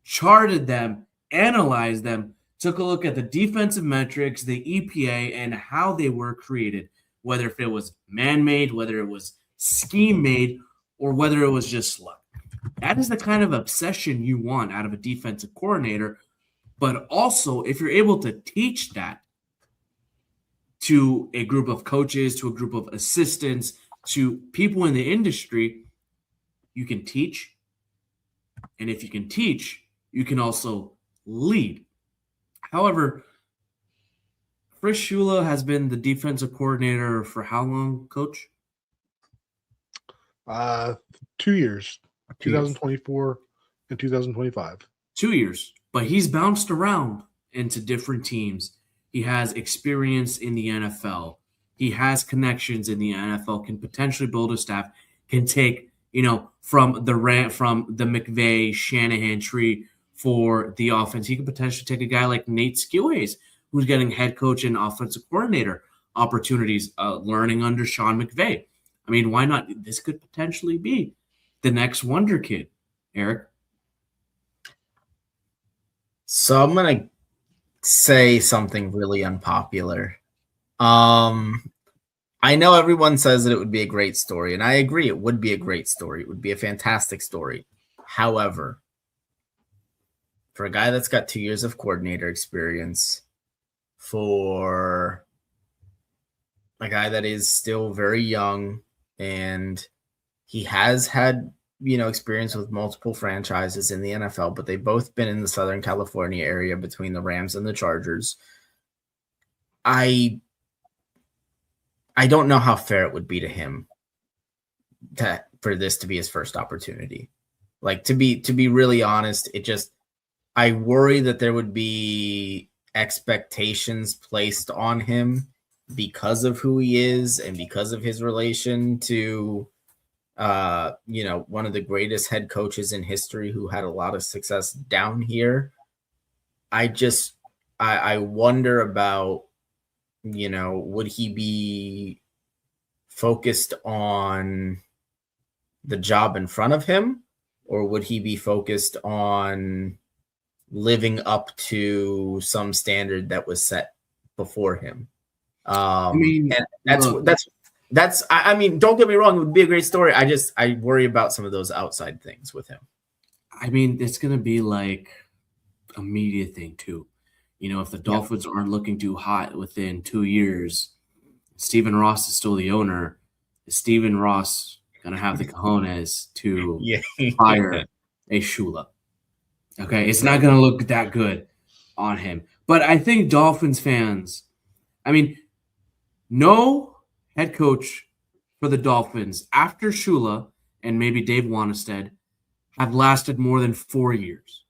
charted them, analyzed them, took a look at the defensive metrics, the EPA, and how they were created, whether if it was man-made, whether it was scheme-made, or whether it was just luck. That is the kind of obsession you want out of a defensive coordinator. But also, if you're able to teach that to a group of coaches, to a group of assistants, to people in the industry, you can teach. And if you can teach, you can also lead. However, Chris Shula has been the defensive coordinator for how long, Coach? 2 years, 2024 and 2025. 2 years, but he's bounced around into different teams. He has experience in the NFL. He has connections in the NFL, can potentially build a staff, can take, from the McVay, Shanahan tree for the offense. He could potentially take a guy like Nate Skilhays, who's getting head coach and offensive coordinator opportunities, learning under Sean McVay. I mean, why not? This could potentially be the next wonder kid, Eric. So I'm going to say something really unpopular. I know everyone says that it would be a great story, and I agree it would be a great story. It would be a fantastic story. However, for a guy that's got 2 years of coordinator experience, for a guy that is still very young, and he has had, experience with multiple franchises in the NFL, but they've both been in the Southern California area between the Rams and the Chargers. I don't know how fair it would be to him for this to be his first opportunity. Like, to be really honest, I worry that there would be expectations placed on him because of who he is and because of his relation to one of the greatest head coaches in history who had a lot of success down here. I wonder about, would he be focused on the job in front of him, or would he be focused on living up to some standard that was set before him? I mean, don't get me wrong, it would be a great story. I worry about some of those outside things with him. I mean, it's going to be like a media thing too. If the Dolphins aren't looking too hot within 2 years, Stephen Ross is still the owner. Is Stephen Ross going to have the cojones to fire a Shula? Okay, it's not going to look that good on him. But I think Dolphins fans, no head coach for the Dolphins after Shula and maybe Dave Wanstead have lasted more than 4 years.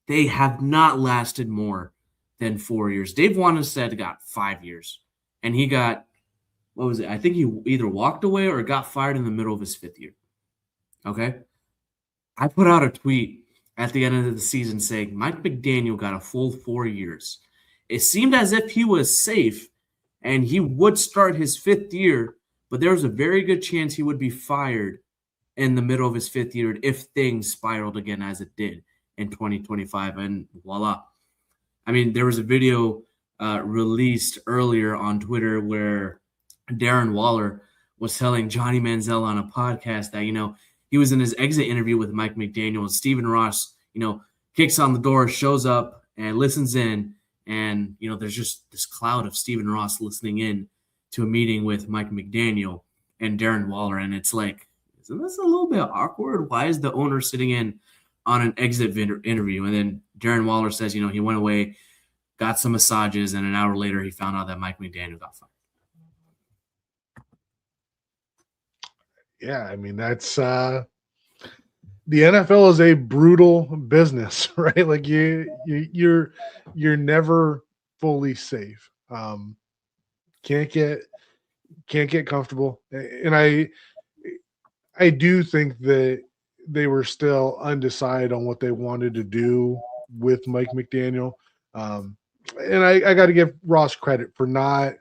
They have not lasted more than 4 years. Dave Wanstead got 5 years, and he got, what was it? I think he either walked away or got fired in the middle of his 5th year. Okay? I put out a tweet at the end of the season saying Mike McDaniel got a full 4 years. It seemed as if he was safe and he would start his 5th year, but there was a very good chance he would be fired in the middle of his 5th year if things spiraled again as it did in 2025, and voila. There was a video released earlier on Twitter where Darren Waller was telling Johnny Manziel on a podcast that, he was in his exit interview with Mike McDaniel, and Stephen Ross, kicks on the door, shows up and listens in. And, there's just this cloud of Stephen Ross listening in to a meeting with Mike McDaniel and Darren Waller. And it's like, isn't this a little bit awkward? Why is the owner sitting in on an exit interview? And then Darren Waller says, he went away, got some massages, and an hour later he found out that Mike McDaniel got fired. Yeah, I mean, that's the NFL is a brutal business, right? Like you're never fully safe. Can't get comfortable. And I do think that they were still undecided on what they wanted to do with Mike McDaniel. And I got to give Ross credit for not.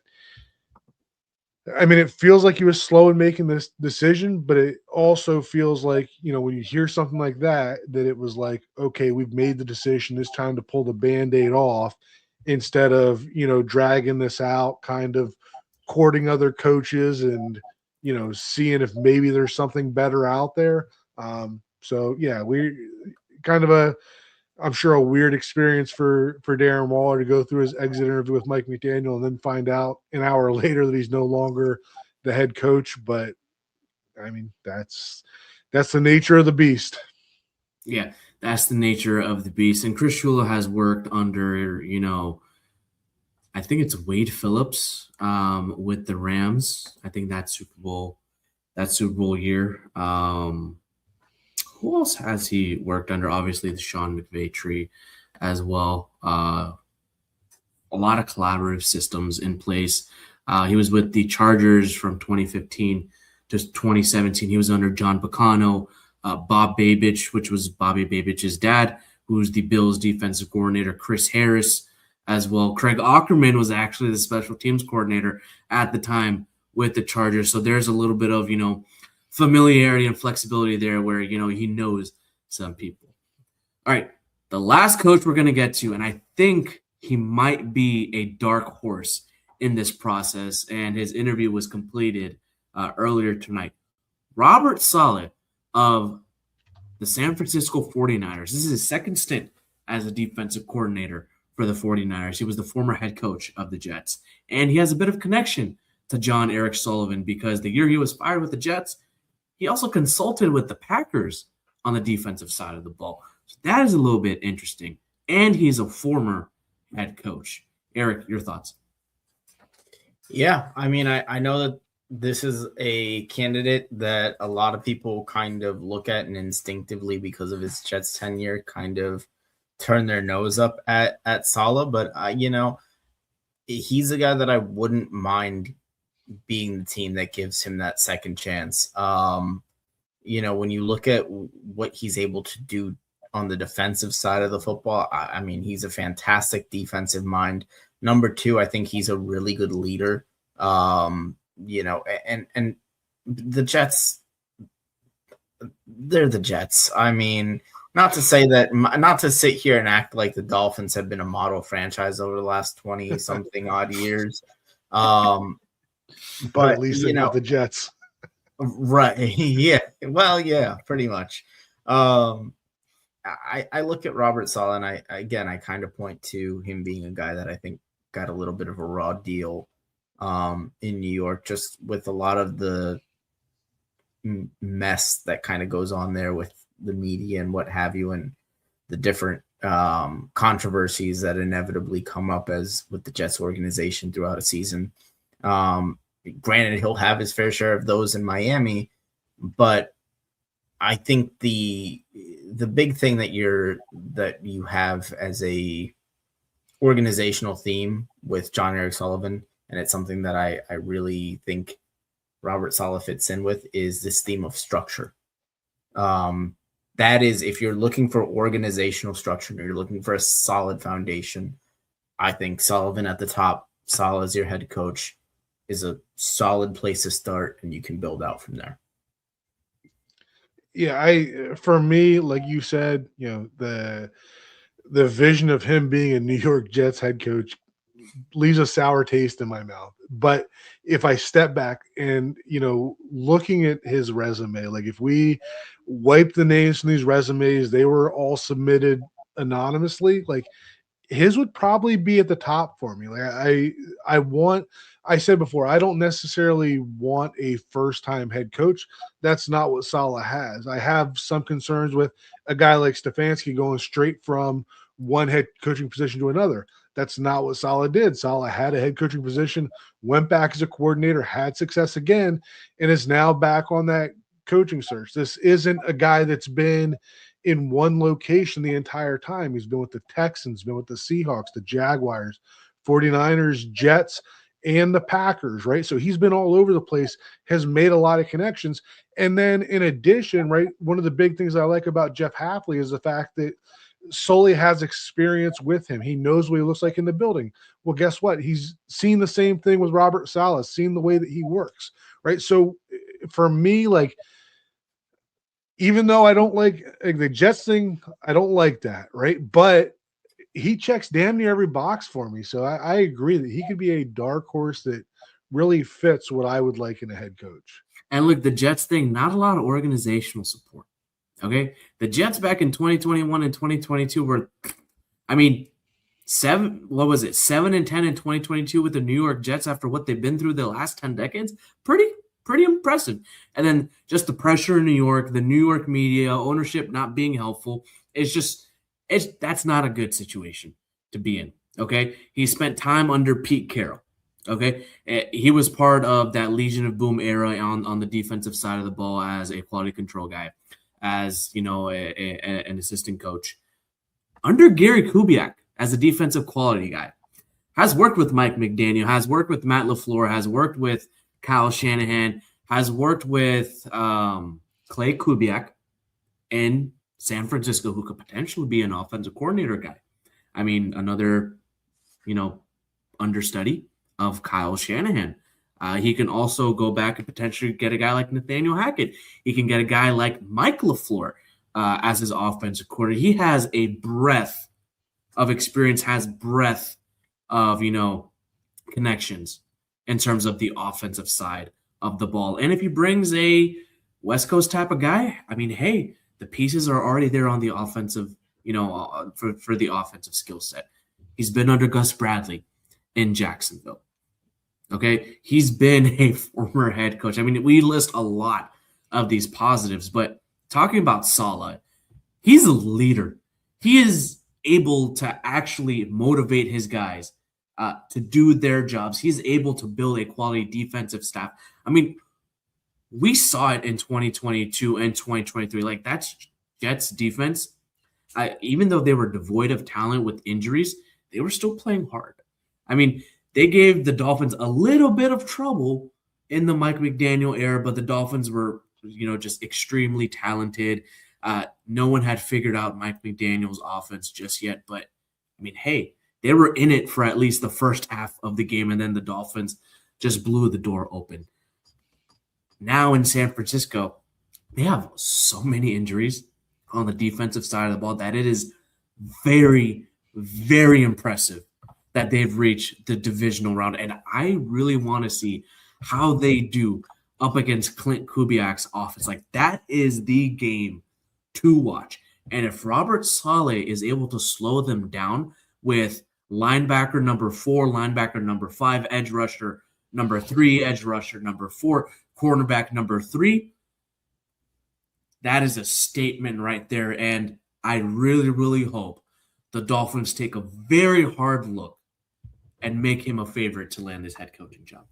I mean, it feels like he was slow in making this decision, but it also feels like, when you hear something like that it was like, okay, we've made the decision. It's time to pull the Band-Aid off instead of, dragging this out, kind of courting other coaches and, seeing if maybe there's something better out there. So, yeah, we kind of I'm sure a weird experience for Darren Waller to go through his exit interview with Mike McDaniel and then find out an hour later that he's no longer the head coach. But I mean, that's the nature of the beast. Yeah, that's the nature of the beast. And Chris Shula has worked under, I think it's Wade Phillips with the Rams. I think that Super Bowl year. Who else has he worked under? Obviously, the Sean McVay tree as well. A lot of collaborative systems in place. He was with the Chargers from 2015 to 2017. He was under John Picano, Bob Babich, which was Bobby Babich's dad, who's the Bills defensive coordinator, Chris Harris as well. Craig Aukerman was actually the special teams coordinator at the time with the Chargers. So there's a little bit of, familiarity and flexibility there where, he knows some people. All right, the last coach we're going to get to, and I think he might be a dark horse in this process, and his interview was completed earlier tonight. Robert Saleh of the San Francisco 49ers. This is his second stint as a defensive coordinator for the 49ers. He was the former head coach of the Jets, and he has a bit of connection to John Eric Sullivan because the year he was fired with the Jets, he also consulted with the Packers on the defensive side of the ball. So that is a little bit interesting. And he's a former head coach. Eric, your thoughts? Yeah, I mean, I know that this is a candidate that a lot of people kind of look at and instinctively, because of his Jets tenure, kind of turn their nose up at Saleh. But, he's a guy that I wouldn't mind being the team that gives him that second chance. When you look at what he's able to do on the defensive side of the football, I mean, he's a fantastic defensive mind. Number two, I think he's a really good leader. And the Jets, they're the Jets. I mean, not to sit here and act like the Dolphins have been a model franchise over the last 20 something odd years. But at least they got the Jets. Right. Yeah. Well, yeah, pretty much. I look at Robert Saleh, and I kind of point to him being a guy that I think got a little bit of a raw deal in New York, just with a lot of the mess that kind of goes on there with the media and what have you, and the different controversies that inevitably come up as with the Jets organization throughout a season. Granted, he'll have his fair share of those in Miami, but I think the big thing that you have as a organizational theme with John Eric Sullivan, and it's something that I really think Robert Saleh fits in with, is this theme of structure. That is, if you're looking for organizational structure and you're looking for a solid foundation, I think Sullivan at the top, Saleh as your head coach, is a solid place to start, and you can build out from there. Yeah, for me, like you said, the vision of him being a New York Jets head coach leaves a sour taste in my mouth. But if I step back and, looking at his resume, like if we wipe the names from these resumes, they were all submitted anonymously. Like his would probably be at the top for me. Like I said before, I don't necessarily want a first-time head coach. That's not what Saleh has. I have some concerns with a guy like Stefanski going straight from one head coaching position to another. That's not what Saleh did. Saleh had a head coaching position, went back as a coordinator, had success again, and is now back on that coaching search. This isn't a guy that's been in one location the entire time. He's been with the Texans, been with the Seahawks, the Jaguars, 49ers, Jets, and the Packers, right? So he's been all over the place, has made a lot of connections. And then in addition, right, one of the big things I like about Jeff Hafley is the fact that Sully has experience with him. He knows what he looks like in the building. Well, guess what? He's seen the same thing with Robert Saleh, seen the way that he works, right? So for me, like, even though I don't like the Jets thing, I don't like that, right? But he checks damn near every box for me. So I agree that he could be a dark horse that really fits what I would like in a head coach. And look, the Jets thing, not a lot of organizational support. Okay. The Jets back in 2021 and 2022 were, 7 and 10 in 2022 with the New York Jets after what they've been through the last 10 decades. Pretty impressive. And then just the pressure in New York, the New York media, ownership not being helpful. That's not a good situation to be in. Okay. He spent time under Pete Carroll. Okay. He was part of that Legion of Boom era on the defensive side of the ball as a quality control guy, as, an assistant coach. Under Gary Kubiak as a defensive quality guy. Has worked with Mike McDaniel, has worked with Matt LaFleur, has worked with Kyle Shanahan, has worked with Clay Kubiak in San Francisco, who could potentially be an offensive coordinator guy. Another, understudy of Kyle Shanahan. He can also go back and potentially get a guy like Nathaniel Hackett. He can get a guy like Mike LaFleur as his offensive coordinator. He has a breadth of experience, has breadth of, connections in terms of the offensive side of the ball. And if he brings a West Coast type of guy, hey, the pieces are already there on the offensive, for the offensive skill set. He's been under Gus Bradley in Jacksonville. Okay. He's been a former head coach. We list a lot of these positives, but talking about Saleh, he's a leader. He is able to actually motivate his guys to do their jobs. He's able to build a quality defensive staff. We saw it in 2022 and 2023. Like, that's Jets defense. Even though they were devoid of talent with injuries, they were still playing hard. They gave the Dolphins a little bit of trouble in the Mike McDaniel era, but the Dolphins were, just extremely talented. No one had figured out Mike McDaniel's offense just yet. But, hey, they were in it for at least the first half of the game, and then the Dolphins just blew the door open. Now in San Francisco, they have so many injuries on the defensive side of the ball that it is very, very impressive that they've reached the divisional round. And I really want to see how they do up against Clint Kubiak's offense. Like, that is the game to watch. And if Robert Saleh is able to slow them down with linebacker number 4, linebacker number 5, edge rusher number 3, edge rusher number 4, cornerback number 3, that is a statement right there. And I really, really hope the Dolphins take a very hard look and make him a favorite to land his head coaching job.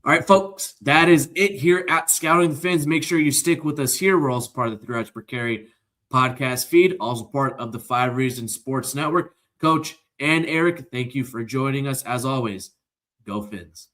All right, folks, that is it here at Scouting the Fins. Make sure you stick with us here. We're also part of the 3 Yards Per Carry podcast feed, also part of the 5 Reasons Sports Network. Coach and Eric, thank you for joining us. As always, go Fins.